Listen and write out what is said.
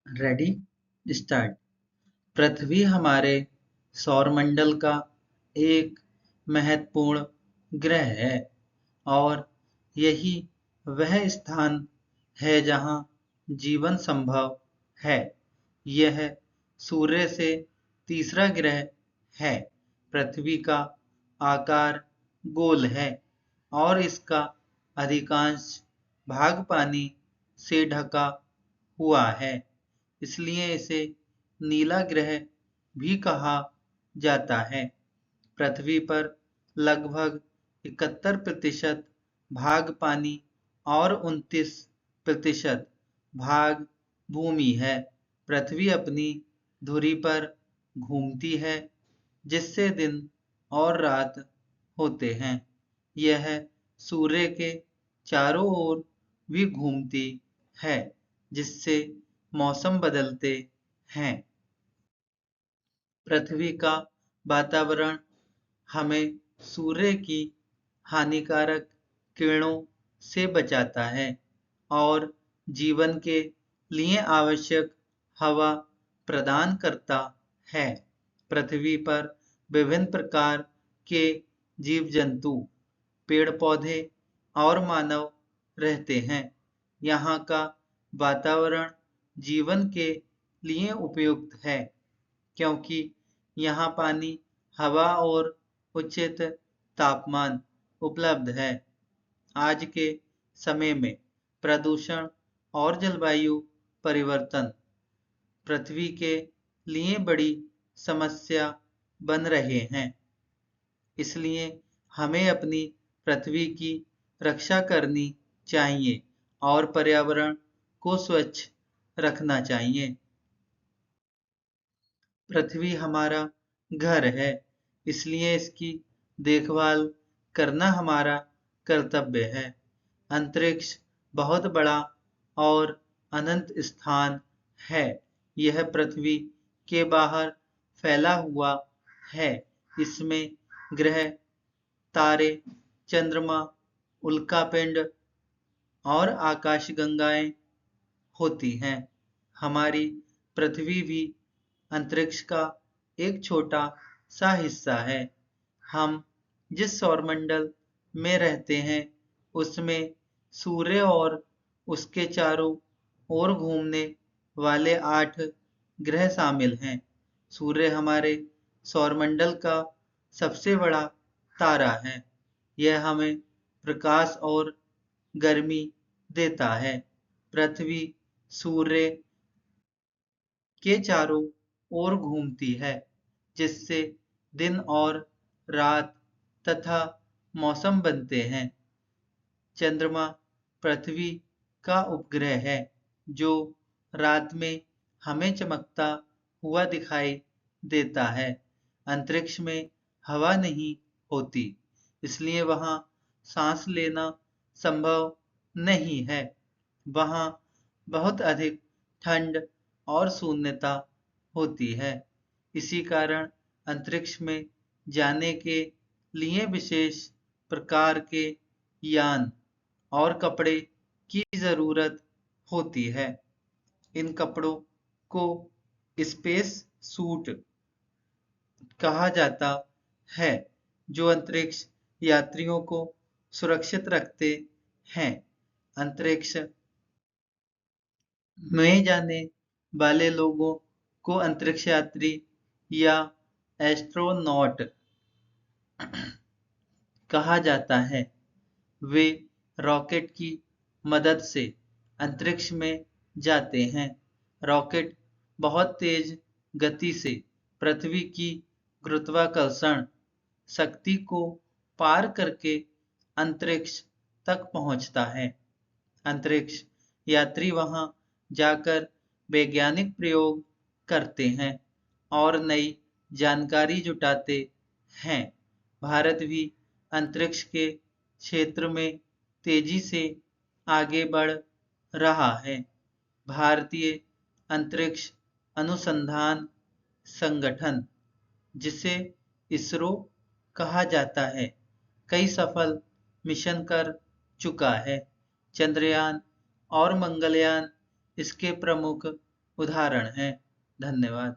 Ready start. पृथ्वी हमारे सौरमंडल का एक महत्वपूर्ण ग्रह है और यही वह स्थान है जहां जीवन संभव है। यह सूर्य से तीसरा ग्रह है। पृथ्वी का आकार गोल है और इसका अधिकांश भाग पानी से ढका हुआ है, इसलिए इसे नीला ग्रह भी कहा जाता है। पृथ्वी पर लगभग 71% भाग पानी और 29% भाग भूमि है। पृथ्वी अपनी धुरी पर घूमती है, जिससे दिन और रात होते हैं। यह सूर्य के चारों ओर भी घूमती है, जिससे मौसम बदलते हैं। पृथ्वी का वातावरण हमें सूर्य की हानिकारक किरणों से बचाता है और जीवन के लिए आवश्यक हवा प्रदान करता है। पृथ्वी पर विभिन्न प्रकार के जीव जंतु, पेड़ पौधे और मानव रहते हैं। यहाँ का वातावरण जीवन के लिए उपयुक्त है, क्योंकि यहाँ पानी, हवा और उचित तापमान उपलब्ध है। आज के समय में प्रदूषण और जलवायु परिवर्तन पृथ्वी के लिए बड़ी समस्या बन रहे हैं। इसलिए हमें अपनी पृथ्वी की रक्षा करनी चाहिए और पर्यावरण को स्वच्छ रखना चाहिए। पृथ्वी हमारा घर है, इसलिए इसकी देखभाल करना हमारा कर्तव्य है। अंतरिक्ष बहुत बड़ा और अनंत स्थान है। यह पृथ्वी के बाहर फैला हुआ है। इसमें ग्रह, तारे, चंद्रमा, उल्कापिंड और आकाशगंगाएं होती हैं। हमारी पृथ्वी भी अंतरिक्ष का एक छोटा सा हिस्सा है। हम जिस सौरमंडल में रहते हैं, उसमें सूर्य और उसके चारों ओर घूमने वाले 8 ग्रह शामिल हैं। सूर्य हमारे सौरमंडल का सबसे बड़ा तारा है। यह हमें प्रकाश और गर्मी देता है। पृथ्वी सूर्य के चारों ओर घूमती है, जिससे दिन और रात तथा मौसम बनते हैं। चंद्रमा पृथ्वी का उपग्रह है, जो रात में हमें चमकता हुआ दिखाई देता है। अंतरिक्ष में हवा नहीं होती, इसलिए वहां सांस लेना संभव नहीं है। वहां बहुत अधिक ठंड और शून्यता होती है। इसी कारण अंतरिक्ष में जाने के लिए विशेष प्रकार के यान और कपड़े की जरूरत होती है। इन कपड़ों को स्पेस सूट कहा जाता है, जो अंतरिक्ष यात्रियों को सुरक्षित रखते हैं। अंतरिक्ष में जाने वाले लोगों को अंतरिक्ष यात्री या एस्ट्रोनॉट कहा जाता है। वे रॉकेट की मदद से अंतरिक्ष में जाते हैं। रॉकेट बहुत तेज गति से पृथ्वी की गुरुत्वाकर्षण शक्ति को पार करके अंतरिक्ष तक पहुंचता है। अंतरिक्ष यात्री वहां जाकर वैज्ञानिक प्रयोग करते हैं और नई जानकारी जुटाते हैं। भारत भी अंतरिक्ष के क्षेत्र में तेजी से आगे बढ़ रहा है। भारतीय अंतरिक्ष अनुसंधान संगठन, जिसे इसरो कहा जाता है, कई सफल मिशन कर चुका है। चंद्रयान और मंगलयान इसके प्रमुख उदाहरण हैं। धन्यवाद।